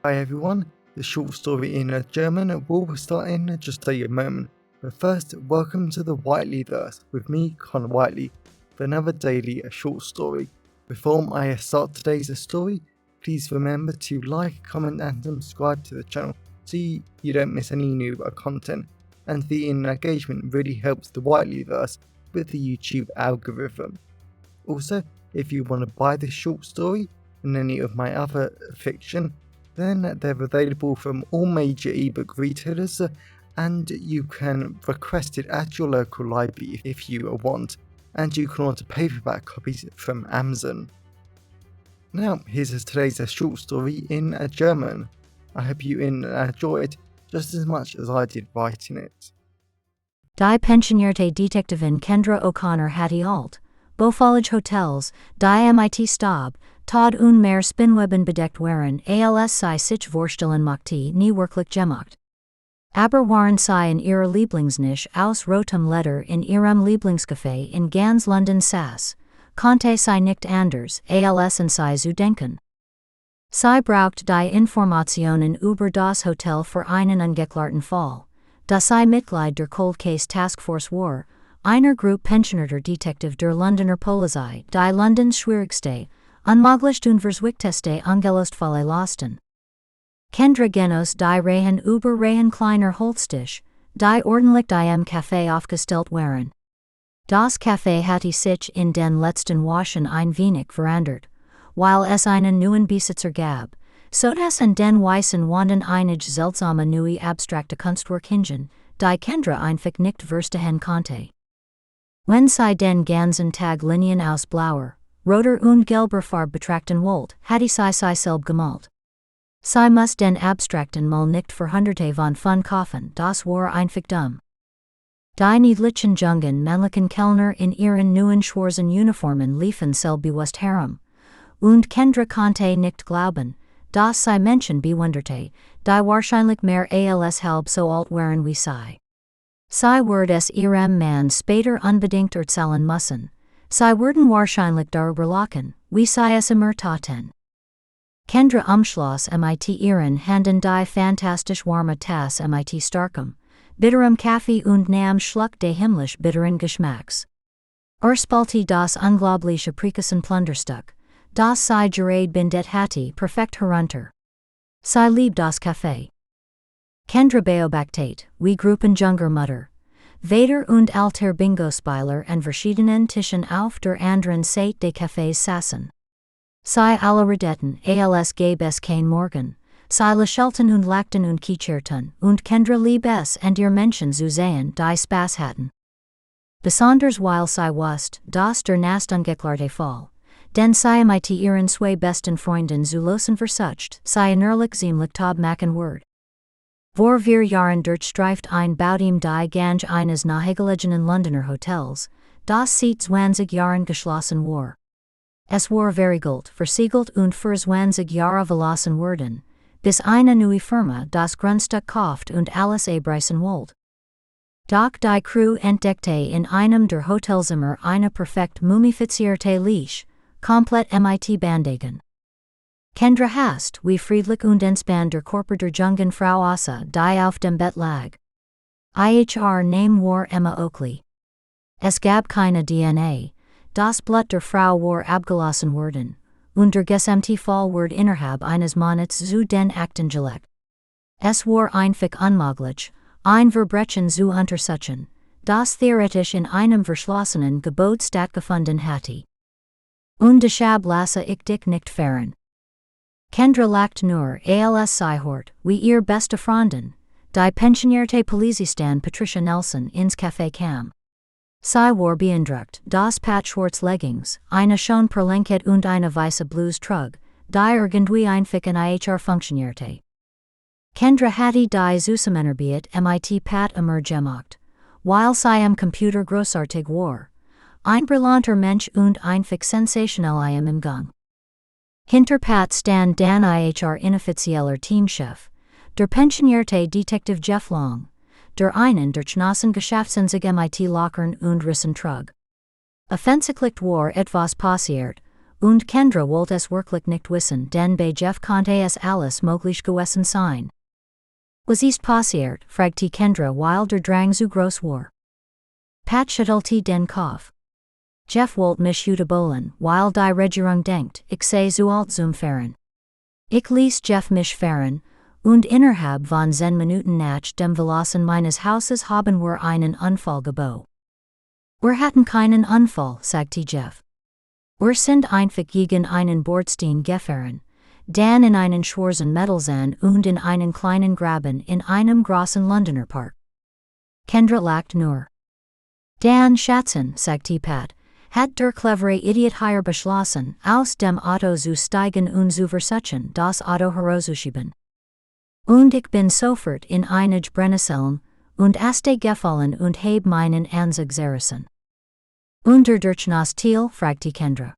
Hi everyone, the short story in German will start in just a moment, but first, welcome to the WhiteleyVerse with me, Connor Whiteley, for another daily short story. Before I start today's story, please remember to like, comment and subscribe to the channel so you don't miss any new content, and the engagement really helps the WhiteleyVerse with the YouTube algorithm. Also, if you want to buy this short story and any of my other fiction, then they're available from all major ebook retailers, and you can request it at your local library if you want, and you can order paperback copies from Amazon. Now, here's today's short story in German. I hope you enjoy it just as much as I did writing it. Die pensionierte Detektivin Kendra O'Connor Hattie Alt, Beaufallage Hotels, die MIT Stab, Todd und mehr Spinweben bedeckt waren, als sei sich vorstellen mochte, nie wirklich gemacht. Aber waren sie in ihrer Lieblingsnisch aus rotem Leder in ihrem Lieblingscafé in ganz London saß, konnte sie nicht anders, als an sie zu denken. Sie braucht die Informationen über das Hotel für einen ungeklärten Fall, da sie Mitglied der Cold Case Task Force war, einer Gruppe pensionierter Detektiv der Londoner Polizei, die Londons schwierigste, unmöglichst und verzwickteste Angelostfalle losten. Kendra Genos die Rehen über Rehen kleiner Holztisch, die ordentlich im Café aufgestellt waren. Das Café hatte sich in den letzten Wochen ein wenig verändert, weil es einen neuen Besitzer gab, so dass an den weißen Wänden einige seltsame neue abstrakte Kunstwerk hingen, die Kendra einfach nicht verstehen konnte. Wenn sie den ganzen Tag Linien aus blauer, roter und gelber Farbe betrachten wollt, hatte sie selbst gemalt. Sie muss den abstrakten Mal nicht für Hunderte von Pfund kaufen, das war einfach dumm. Die niedlichen jungen männlichen Kellner in ihren neuen schwarzen Uniformen liefen selbstbewusst herum, und Kendra konnte nicht glauben, dass sie Menschen bewunderte, die wahrscheinlich mehr als halb so alt waren wie sie. Sie wird es ihrem Mann später unbedingt erzählen müssen. Sie würden wahrscheinlich darüber lachen, wie sie es immer taten. Kendra umschloss mit ihren Händen die fantastisch warme Tasse mit starkem, bitterem Kaffee und nahm Schluck des himmlisch bitteren Geschmacks. Spalte das unglaubliche Plunderstück, das sie gerade bindet hatte, perfekt herunter. Sie liebt das Café. Kendra beobachtet, wie Gruppen junger Mutter, Vader und alter Bingo-Spieler an verschiedenen Tischen auf der anderen Seite des Cafés saßen. Sie alle redeten, als gäbe es kein Morgen, sie lächelten und lachten und kicherten, und Kendra lieb es und ihr Menschen zu sehen, die Spaß hatten. Besonders weil sie wusste, dass der Nast ungeklärte Fall, denn sie mit ihren zwei besten Freunden zu losen versucht, sie innerlich ziemlich taub machen wird. Vor vier Jahren durchstreift ein Bauteam die Gange eines nahegelegenen Londoner Hotels, das seit 20 Jahren geschlossen war. Es war verriegelt, versiegelt und für 20 Jahre verlassen worden, bis eine neue Firma das Grundstück kauft und alles abreißen wollte. Doch die Crew entdeckte in einem der Hotelzimmer eine perfekt mumifizierte Leiche, komplett mit Bandegen. Kendra hast, wie friedlich und entspannt der Körper der jungen Frau aussah, die auf dem Bett lag. Ihr Name war Emma Oakley. Es gab keine DNA, das Blut der Frau war abgelassen worden, und der gesamte Fall wird innerhalb eines Monats zu den Akten gelegt. Es war einfach unmöglich, ein Verbrechen zu untersuchen, das theoretisch in einem verschlossenen Gebäude stattgefunden hatte. Und deshalb lasse ich dich nicht fahren. Kendra lacht nur, als sie hört, wie ihr beste Freundin, die pensionierte Polizistin Patricia Nelson ins Café kam. Sie war beeindruckt, das Patchworks Leggings, eine schon Perlenkette und eine weiße Bluse trug, die irgendwie einfach in ihr funktionierte. Kendra hatte die Zusammenarbeit mit Pat immer gemacht, weil sie am Computer großartig war. Ein brillanter Mensch und einfach sensationell im Gang. Hinter Pat stand dann ihr inoffizieller Teamchef, der pensionierte Detektiv Jeff Long, der einen der Genossen Geschäftsinzig mit Lockern und Rissen trug. Offensichtlich war etwas passiert, und Kendra wollt es wirklich nicht wissen, denn bei Jeff konnte es alles möglich gewesen sein. Was ist passiert, fragte Kendra weil der Drang so groß war. Pat schüttelte den Kopf. Jeff wollt mich überholen, weil die Regierung denkt, ich sei zu alt zum Fahren. Ich ließ Jeff mich fahren, und innerhalb von 10 Minuten nach dem Verlassen meines Hauses haben wir einen Unfall gebaut. Wir hatten keinen Unfall, sagte Jeff. Wir sind einfach gegen einen Bordstein gefahren, dann in einen schwarzen Metallzahn und in einen kleinen Graben in einem großen Londoner Park. Kendra lacht nur. Dan Schatzen, sagte Pat, hat der clevere Idiot hier beschlossen, aus dem Auto zu steigen und zu versuchen, das Auto herauszuschieben. Und ich bin sofort in einige Brennnesseln, und aste gefallen und heb meinen Anzug zerrissen. Unter durch nas Thiel, fragte Kendra.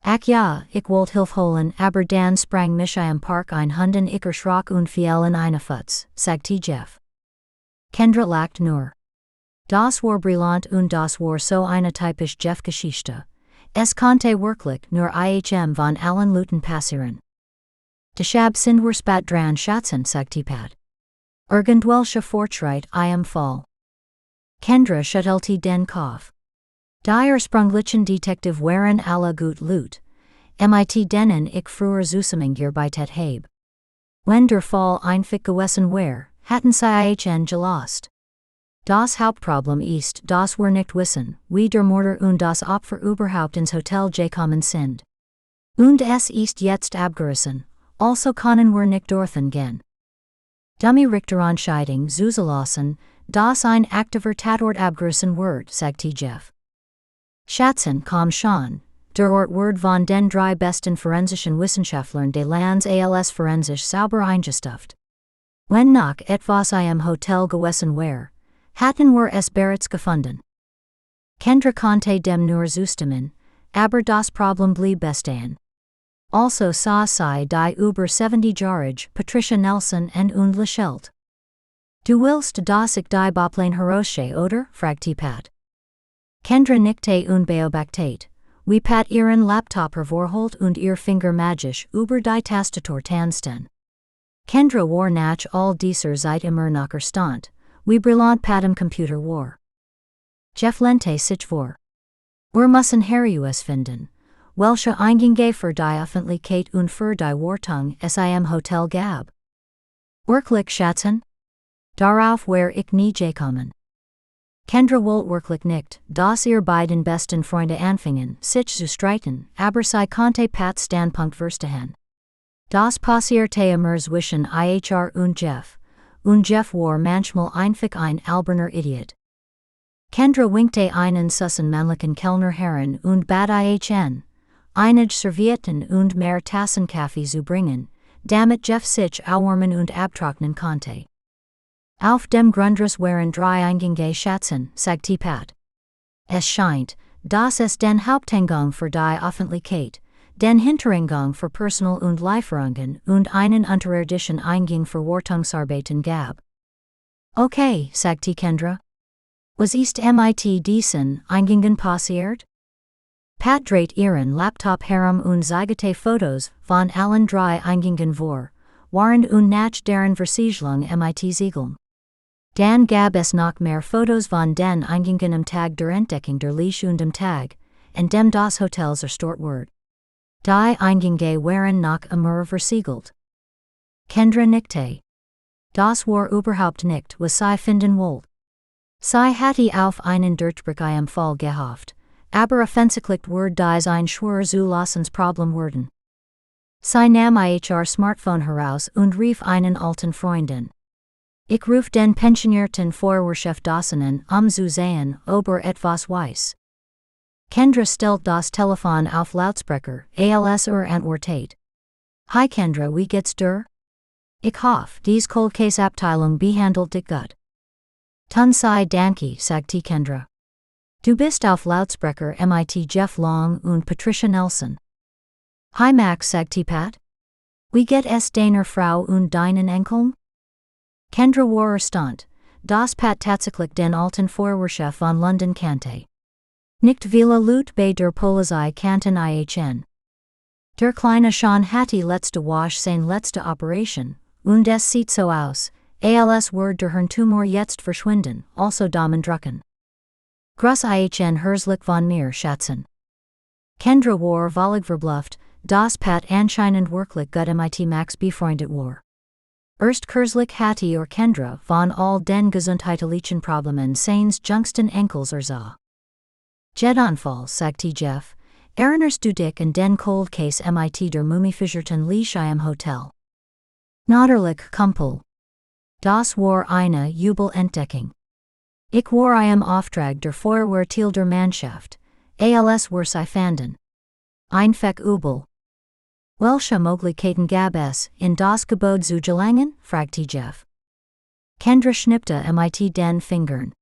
Ach ja, ich wollt Hilfe holen, aber dann sprang mich im Park ein Hunden ich erschrak und fiel in eine Futz, sagte Jeff. Kendra lacht nur. Das war brillant und das war so eine typisch Jeff-Geschichte. Es konnte wirklich nur IHM von allen Leuten passieren. Deshalb sind wir spat dran schatzen, sagte Pat. Irgendwelche Fortschritt im Fall. Kendra schüttelte den Kopf. Der sprunglichen Detektiv waren alle gut Lut. Mit denen ich früher zusammengearbeitet habe. Wenn der Fall einfach gewesen war, hatten sie IHN gelost. Das Hauptproblem ist, dass wir nicht wissen, wie der Mörder und das Opfer überhaupt ins Hotel gekommen sind. Und es ist jetzt abgerissen, also können wir nicht dorthin gehen. Dummy Richteranscheidung zuzulassen, das ein aktiver Tatort abgerissen wird, sagte Jeff. Schatzen komm schon, der Ort wird von den 3 besten forensischen Wissenschaftlern des Landes als forensisch sauber eingestuft. Wenn noch etwas im Hotel gewesen war, hatten wir es bereits gefunden. Kendra konnte dem nur zustimmen, aber das Problem blieb bestehen. Also sah sie die über 70-jährige Patricia Nelson und lächelt. Du willst, dass ich die Boplein heraussche, oder? fragte Pat. Kendra nickte und beobachtete, wie Pat ihren Laptop hervorholt und ihr Finger magisch über die Tastatur tanzten. Kendra war nach all dieser Zeit immer noch erstaunt, wie brillant Pat im Computer war. Jeff lehnte sich vor. Wir müssen heraus finden, welche Eingänge für die Öffentlichkeit und für die Wartung es im Hotel gab. Wirklich schätzen? Darauf war ich nie gekommen. Kendra wollte wirklich nicht, dass ihr beiden besten Freunde anfingen, sich zu streiten, aber sie konnte Pats Standpunkt verstehen. Das passierte immer zwischen IHR und Jeff war manchmal einfach ein alberner Idiot. Kendra winkte einen süßen männlichen Kellner heran und bat IHN, einige Servietten und mehr Tassen Kaffee zu bringen, damit Jeff sich aufwärmen und abtrocknen konnte. Auf dem Grundriss waren 3 Eingänge Schatzen, sagte Pat. Es scheint, dass es den Haupteingang für die Öffentlichkeit, den Hintereingang für Personal- und Lieferungen und einen unterirdischen Eingang für Wartungsarbeiten gab. Okay, sagte Kendra. Was ist mit diesen Eingängen passiert? Pat dreht ihren Laptop herum und zeigte Fotos von allen 3 Eingängen vor, während und nach deren Versiegelung mit Siegeln. Dann gab es noch mehr Fotos von den Eingängen am Tag der Entdeckung der Leiche und am Tag, an dem das Hotel zerstört wurde. Die Eingänge waren noch immer versiegelt. Kendra nickte. Das war überhaupt nicht, was sie finden wollte. Sie hatte auf einen Durchbruch im Fall gehofft, aber offensichtlich wurde dies ein schwer Zulassensproblem werden. Sie nahm ihr Smartphone heraus und rief einen alten Freundin. Ich ruf den pensionierten Feuerwehrchef an, zu sehen, ob etwas weiß. Kendra stellt das Telefon auf Lautsprecher, als antwortet. Hi Kendra, wie geht's dir? Ich hoffe, die Cold Case Abteilung behandelt dich gut. Tun sei danke, sagte Kendra. Du bist auf Lautsprecher mit Jeff Long und Patricia Nelson. Hi Max, sagte Pat. Wie geht es deiner Frau und deinen Enkeln? Kendra war erstaunt, dass Pat tatsächlich den alten Feuerwehrchef von London kannte. Nicht viele Leute bei der Polizei kannten ihn. Der kleine Sean hatte letzte Woche seine letzte Operation, und es sieht so aus, als Word der Herrn Tumor jetzt verschwinden, also Damen drucken. Gruß ihn herzlich von mir schätzen. Kendra war völlig verblüfft, das Pat anscheinend wirklich gut mit Max befreundet war. Erst kürzlich hatte Kendra von all den gesundheitlichen Problemen seines jüngsten Enkels erzählt. Jedanfall, sagte Jeff, erinnerst du dich an den Cold Case mit der mumifizierten Leiche im Hotel? Natürlich, Kumpel. Das war eine Jubelentdeckung. Ich war im Auftrag der Feuerwehr der Mannschaft, als wir sie fanden. Einfach übel. Welche Möglichkeiten gab es, in das Gebäude zu gelangen? Fragte Jeff. Kendra schnippte mit den Fingern.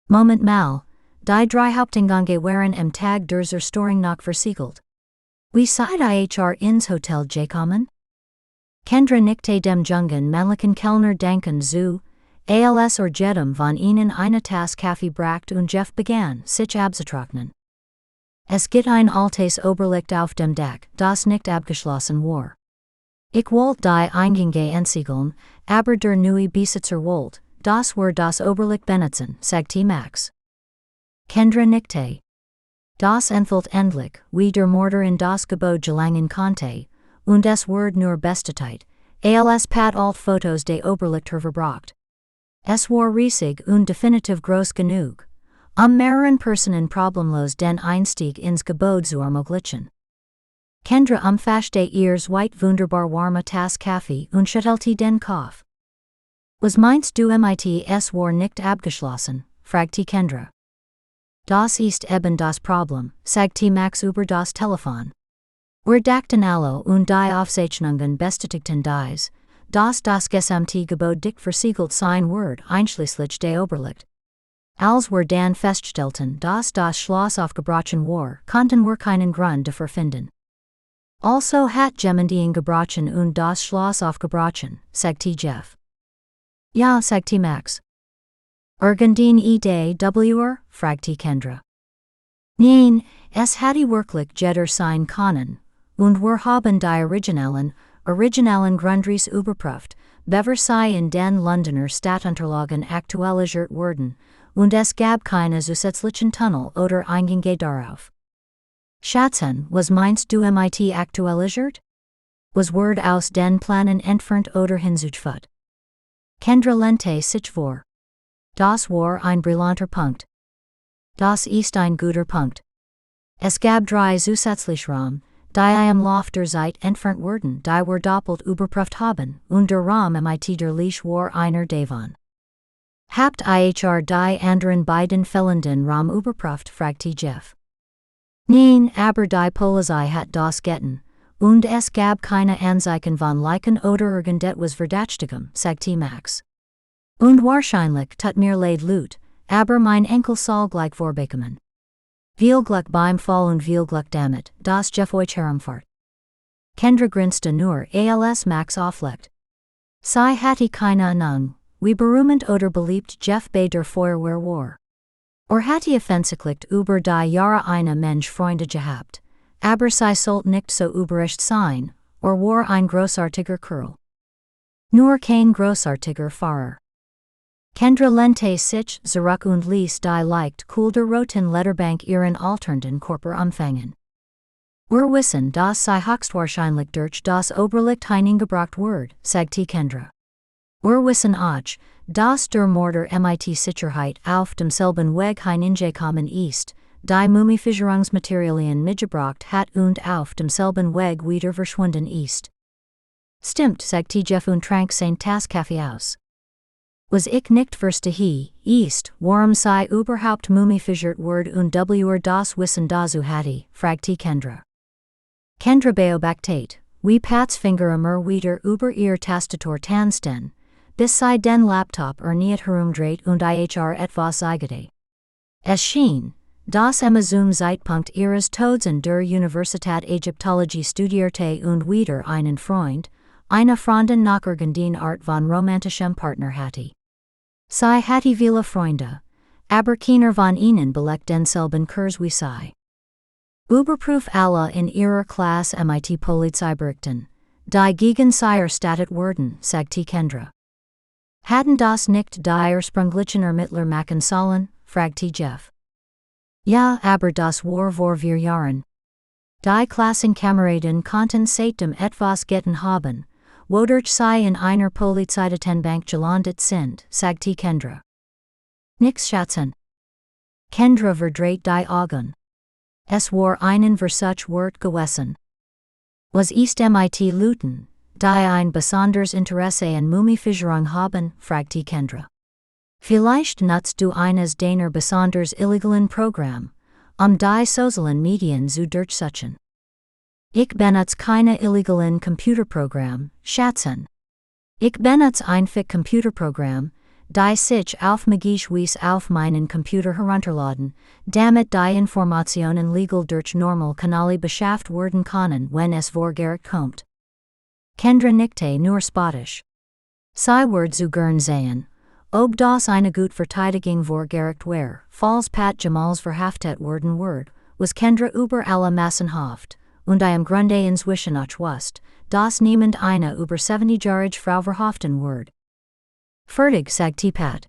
Moment mal, die drei Haupteingange waren am Tag der Zerstörung noch versiegelt. Wie seid ihr ins Hotel gekommen? Kendra nickte dem jungen männlichen Kellner denken zu, als jedem von ihnen eine Tasse Kaffee brachte und Jeff begann, sich abzutrocknen. Es gibt ein altes Oberlicht auf dem Deck, das nicht abgeschlossen war. Ich wollte die Eingänge entsiegeln, aber der neue Besitzer wollte, das war das Oberlicht benutzen, sagte Max. Kendra nickte. Das entfällt endlich, wie der Mörder in das Gebäude gelangen konnte, und es wurde nur bestätigt, als Pat alt Fotos de Oberlicht hervorbracht. Es war riesig und definitiv groß genug, mehreren Personen problemlos den Einstieg ins Gebäude zu ermöglichen. Kendra umfasste ihrs weit wunderbar warme Tasse Kaffee und schüttelte den Kopf. Was meinst du mit es war nicht abgeschlossen? Fragte Kendra. Das ist eben das Problem, sagte Max über das Telefon. Wir dachten alle und die Aufzeichnungen bestätigten dies, dass das gesamte Gebäude dick versiegelt sein wird, einschließlich de Oberlicht. Als wir dann feststellten, dass das Schloss aufgebrochen war, konnten wir keinen Grund dafür finden. Also hat jemand ihn gebrochen und das Schloss aufgebrochen, sagte Jeff. Ja, sagte Max. Irgendeine Idee fragte Kendra. Nein, es hatte wirklich jeder sein können, und wir haben die originalen Grundrisse überprüft, bevor sie in den Londoner Stadtunterlagen aktualisiert wurden, und es gab keine zusätzlichen Tunnel oder Eingänge darauf. Schätzen, was meinst du mit aktualisiert? Was Word aus den Planen entfernt oder hinzugefügt? Kendra lehnte sich vor. Das war ein brillanter Punkt. Das ist ein guter Punkt. Es gab drei zusätzliche Raum, die im Lauf der Zeit entfernt wurden, die wir doppelt überprüft haben, und der Raum mit der Leiche war einer davon. Habt ihr die anderen beiden fehlenden Raum überprüft? Fragte Jeff. Nein, aber die Polizei hat das getan, und es gab keine Anzeichen von Liken oder irgendetwas Verdächtigem, sagte Max. Und wahrscheinlich tut mir leid Lut, aber mein Enkel soll gleich vorbekommen. Viel Glück beim Fall und viel Glück damit, dass Jeff euch herumfahrt. Kendra grinste nur, als Max auflegt. Sie hatte keine Ahnung, wie berühmt oder beliebt Jeff bei der Feuerwehr war. Hatte offensichtlich über die Jahre eine Mensch-Freunde gehabt, aber sie sollte nicht so überrascht sein, war ein großartiger Kerl. Nur kein großartiger Fahrer. Kendra lehnte sich zurück und ließ die leicht der roten Lederbank ihren alternden Körper umfangen. Wir wissen, dass sie höchstwahrscheinlich durch das Oberlicht hineingebracht wird, sagte Kendra. Wir wissen auch, dass der Mörder mit Sicherheit auf demselben Weg hineingekommen ist, die Mumifizierungsmaterialien mitgebracht hat und auf demselben Weg wieder verschwunden ist. Stimmt, sagte Jeff und trank sein Tasse Kaffee aus. Was ich nicht verstehe, ist, warum sie überhaupt mumifiziert wird und das Wissen dazu hatte, fragte Kendra. Kendra beobachtete, wie Pats Finger immer wieder über ihr Tastatur tanzten, bis sie den Laptop nicht herumdreht und etwas zeigte. Es schien, dass Emma zum Zeitpunkt ihres Todes in der Universität Ägyptologie studierte und wieder einen Freund, eine Freundin nach irgendeiner Art von romantischem Partner hatte. Sie hatte viele Freunde, aber keiner von ihnen belegt denselben Kurs wie Sie. Überprüf alle in ihrer Klasse mit Polizeiberichten, die gegen Sie erstattet wurden, sagte Kendra. Hatten das nicht die ursprünglichen Ermittler machen sollen, fragte Jeff. Ja, aber das war vor 4 Jahren. Die Klassenkameraden konnten seitdem etwas getan haben, wodurch Sie in einer Polizeidatenbank gelandet sind, sagte Kendra. Nix schätzen. Kendra verdreht die Augen. Es war einen Versuch wert gewesen. Was ist mit Leuten, die ein besonderes Interesse an Mumifiziering haben, fragte Kendra. Vielleicht nutzt du eines deiner besonders illegalen Programm, die sozialen Medien zu durchsuchen. Ich benutze keine illegalen Computerprogramm, schätzen. Ich benutze einfach Computerprogramm, die sich auf magisch Weise auf meinen Computer herunterladen, damit die Informationen legal durch normal Kanäle beschafft werden können, wenn es vor Gericht kommt. Kendra nickte nur spottisch. Sie wird zu gern sehen, ob das eine gut Verteidigung vor Gericht wäre, falls Pat Jamals verhaftet werden wird, was Kendra über alle Massenhaft, und im Grunde inzwischen auch wusste, dass niemand eine über 70-jährige Frau verhaften wird. Fertig, sagte Pat.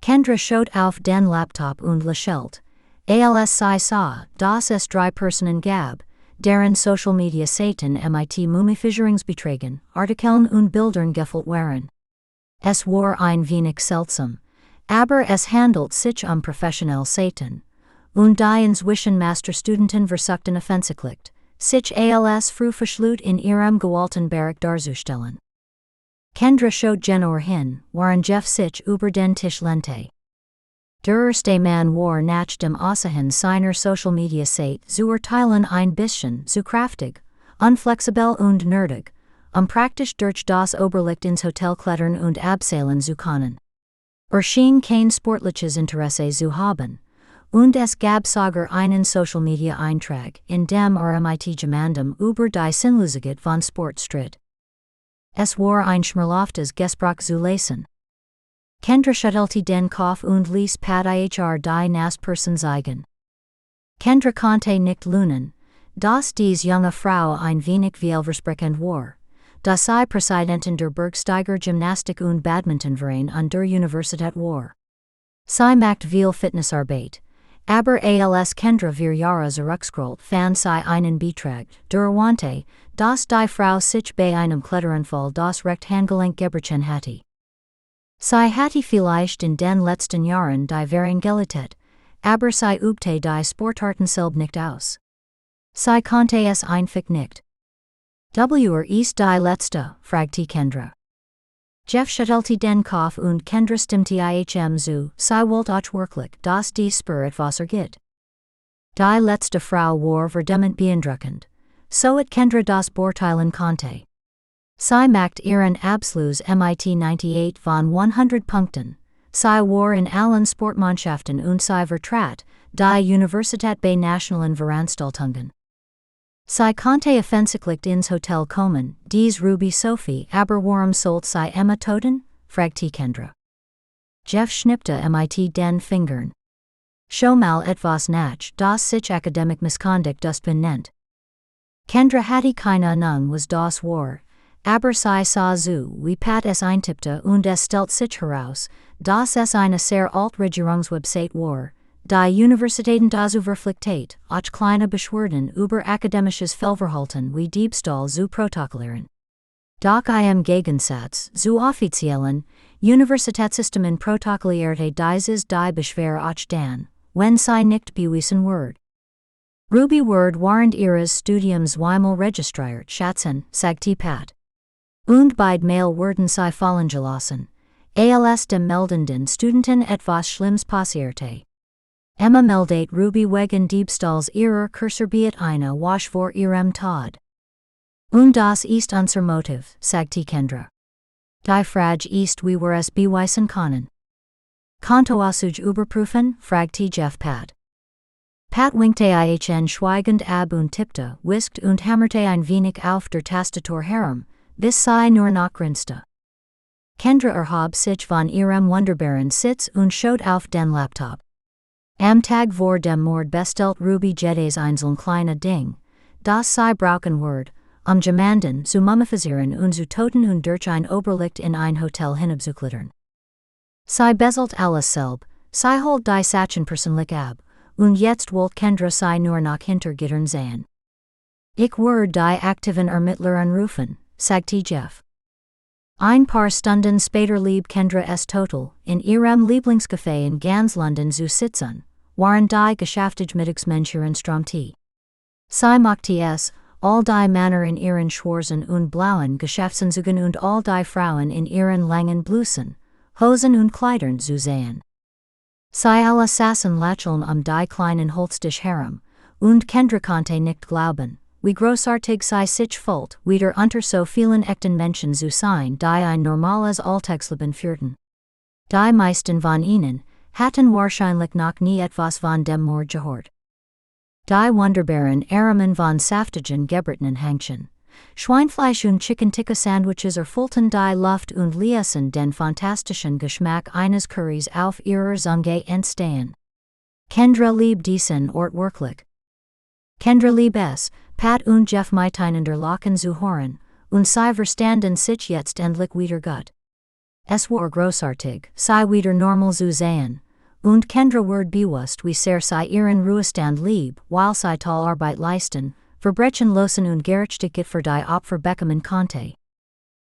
Kendra schaut auf den Laptop und lächelt, als sie sah, dass es 3 Personen gab, deren Social Media Seiten mit Mumifizierungsbeträgen, Artikeln und Bildern gefüllt waren. Es war ein wenig seltsam, aber es handelt sich professionelle Seiten, und die inzwischen Masterstudenten versuchten offensichtlich, sich als Frühverschlut in ihrem gewollten Bereich darzustellen. Kendra schaut genauer hin, waren Jeff sich über den Tisch lehnte. Der erste Mann war nach dem Aussehen seiner Social Media Seite zu urteilen ein bisschen zu kraftig, unflexibel und nerdig, praktisch durch das Oberlicht ins Hotel klettern und abseilen zu können. Schien kein sportliches Interesse zu haben, und es gab sogar einen Social Media Eintrag, in dem mit jemandem über die Sinnlosigkeit von Sport stritt. Es war ein schmerhaftes Gespräch zu lesen. Kendra schüttelte den Kopf und ließ Pat die Nasperson zeigen. Kendra konnte nicht lernen, dass dies junge Frau ein wenig vielversprechend war, dass sie Präsidentin der Bergsteiger Gymnastik und Badmintonverein an der Universität war. Sie macht viel Fitnessarbeit, aber als Kendra 4 Jahre zurückscrollt fand sie einen Beitrag, der erwähnte, dass die Frau sich bei einem Kletteranfall das Rechthandgelenk gebrochen hatte. Sie hatte vielleicht in den letzten Jahren die Währung geleitet, aber sie übte die Sportarten selbst nicht aus. Sie konnte es einfach nicht. Ist die letzte, fragte Kendra. Jeff schüttelte den Kopf und Kendra stimmte zu, sie wollte auch wirklich, dass die Spur etwas ergibt. Die letzte Frau war verdammt beeindruckend, so it Kendra das beurteilen konnte. Sie macht ihren Abschluss mit 98 von 100 Punkten, sie war in allen Sportmannschaften und sie vertrat die Universität bei nationalen Veranstaltungen. Sie konnte offensichtlich ins Hotel kommen, dies Ruby Sophie, aber warum sollte sie Emma töten? fragte Kendra. Jeff schnippte mit den Fingern. Schau mal etwas nach, das sich Akademik Misconduct benennt. Kendra hatte keine Ahnung was das war, aber sie sah zu, wie Pat es eintippte und es stellt sich heraus, dass es eine sehr alte Regierungswebsite war, die Universitäten dazu verpflichtet, auch kleine Beschwerden über akademisches Fehlverhalten wie Diebstahl zu protokollieren. Doch im Gegensatz zu offiziellen Universitätssystemen protokollierte dieses die Beschwer auch dann, wenn sie nicht bewiesen wird. Ruby wird während ihres Studiums zweimal registriert, schätzen, sagte Pat. Und beide Mal wurden sie fallen gelassen, als dem meldenden Studenten etwas Schlimmes passierte. Emma meldet Ruby wegen Diebstahls ihrer Kursorbiet eine Wasch vor ihrem Tod. Und das ist unser Motiv, sagte Kendra. Die Frage ist wie wir es beweisen können. Konto ausuj überprüfen, fragte Jeff Pat. Pat winkte schweigend ab und tippte, whisked und hammerte ein wenig auf der Tastatur herum, bis sie nur noch grinste. Kendra sich von ihrem wunderbaren Sitz und schaut auf den Laptop. Am Tag vor dem Mord bestellt Ruby jedes einzelne kleine Ding, das sie brauchen wird, jemanden zu mumifizieren und zu töten und durch ein Oberlicht in ein Hotel hinabzugliedern. Sie beselt alles selb, sie holt die Sachen persönlich ab, und jetzt wollt Kendra sie nur noch hinter Gittern sehen. Ich würde die aktiven Ermittler anrufen, sagte Jeff. Ein paar Stunden später lieb Kendra es total, in ihrem Lieblingscafé in ganz London zu sitzen, waren die Geschäftsmittagsmenschen Stromtee. Sie machte es, all die Männer in ihren schwarzen und blauen Geschäftsanzügen und all die Frauen in ihren langen Blusen, Hosen und Kleidern zu sehen. Sie alle saßen lächeln die kleinen Holztisch herum, und Kendra konnte nicht glauben, wie großartig sie sich fühlt, wieder unter so vielen echten Menschen zu sein, die ein normales Alltagsleben führten. Die meisten von ihnen hatten wahrscheinlich noch nie etwas von dem Mord gehört. Die wunderbaren Aromen von saftigen gebratenen Hähnchen, Schweinfleisch und Chicken-Tikka-Sandwiches erfüllten die Luft und ließen den fantastischen Geschmack eines Currys auf ihrer Zunge entstehen. Kendra lieb diesen Ort wirklich. Kendra lieb es, Pat und Jeff miteinander lachen zu hören, und sie verstanden sich jetzt endlich wieder gut. Es war großartig, sie wieder normal zu sehen, und Kendra wird bewusst wie sehr sie ihren Ruhestand lieb, weil sie toll Arbeit leisten, Verbrechen losen und Gerechtigkeit für die Opfer bekommen konnte.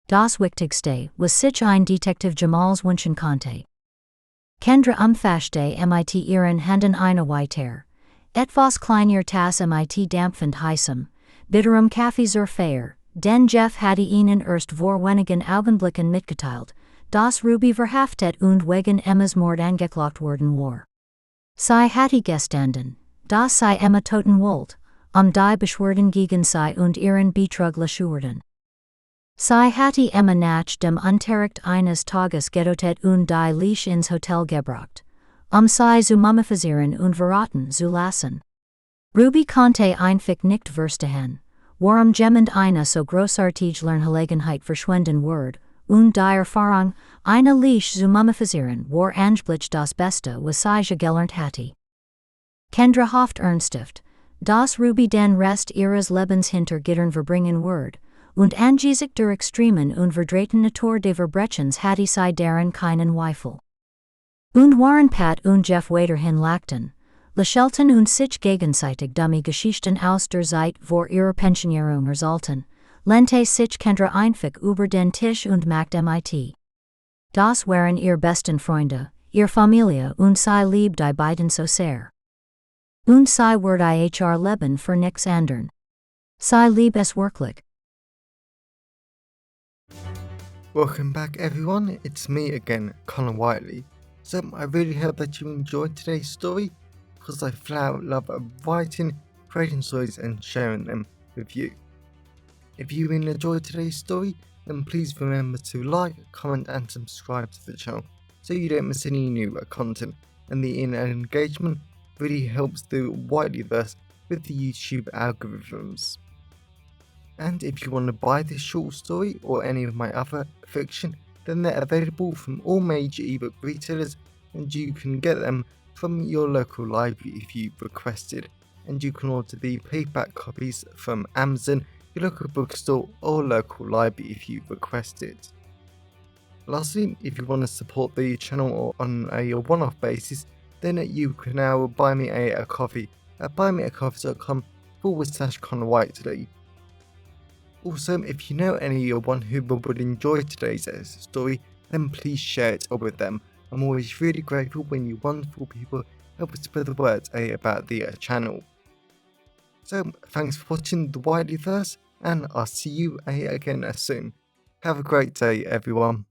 Das Wichtigste was sich ein Detektiv Jamals wünschen konnte. Kendra umfasste mit ihren Händen eine weiter. Etwas kleiner Tasse mit dampfend heißem, bitterem Kaffee zur Feier, denn Jeff hatte ihnen erst vor wenigen Augenblicken mitgeteilt, dass Ruby verhaftet und wegen Emmas Mord angeklagt worden war. Sie hatte gestanden, dass sie Emma töten wollte, die Beschwerden gegen sie und ihren Betrug löschen. Sie hatte Emma nach dem Unterricht eines Tages getötet und die Leiche ins Hotel gebracht, sie zu mumifizieren und verraten zu lassen. Ruby konnte einfach nicht verstehen, warum jemand eine so großartige Lerngelegenheit verschwenden würde, und die Erfahrung, eine Leiche zu mumifizieren war angeblich das Beste, was sie gelernt hatte. Kendra hofft ernsthaft, dass Ruby den Rest ihres Lebens hinter Gittern verbringen wird, und angesichts der extremen und verdrehten Natur des Verbrechens hatte sie daran keinen Zweifel. Und waren Pat und Jeff weiterhin lachten, lächelten und sich gegenseitig dumme Geschichten aus der Zeit vor ihrer Pensionierung resulten, lehnte sich Kendra einfach über den Tisch und machte mit. Das waren ihr besten Freunde, ihr Familie und sie lieb die beiden so sehr. Und sie wird ihr Leben für nix ändern. Sie lieb es wirklich. Welcome back everyone, it's me again, Connor Whiteley. So I really hope that you enjoyed today's story, because I flat out love writing, creating stories and sharing them with you. If you really enjoyed today's story, then please remember to like, comment and subscribe to the channel so you don't miss any new content, and the engagement really helps the WhiteleyVerse with the YouTube algorithms. And if you want to buy this short story or any of my other fiction, then they're available from all major ebook retailers, and you can get them from your local library if you requested, and you can order the paperback copies from Amazon, your local bookstore or local library if you request it. Lastly, if you want to support the channel on a one-off basis, then you can now buy me a coffee at buymeacoffee.com/Connor Whiteley. Also, if you know anyone who would enjoy today's story, then please share it with them. I'm always really grateful when you wonderful people help spread the word about the channel. So, thanks for watching the WhiteleyVerse, and I'll see you again soon. Have a great day, everyone.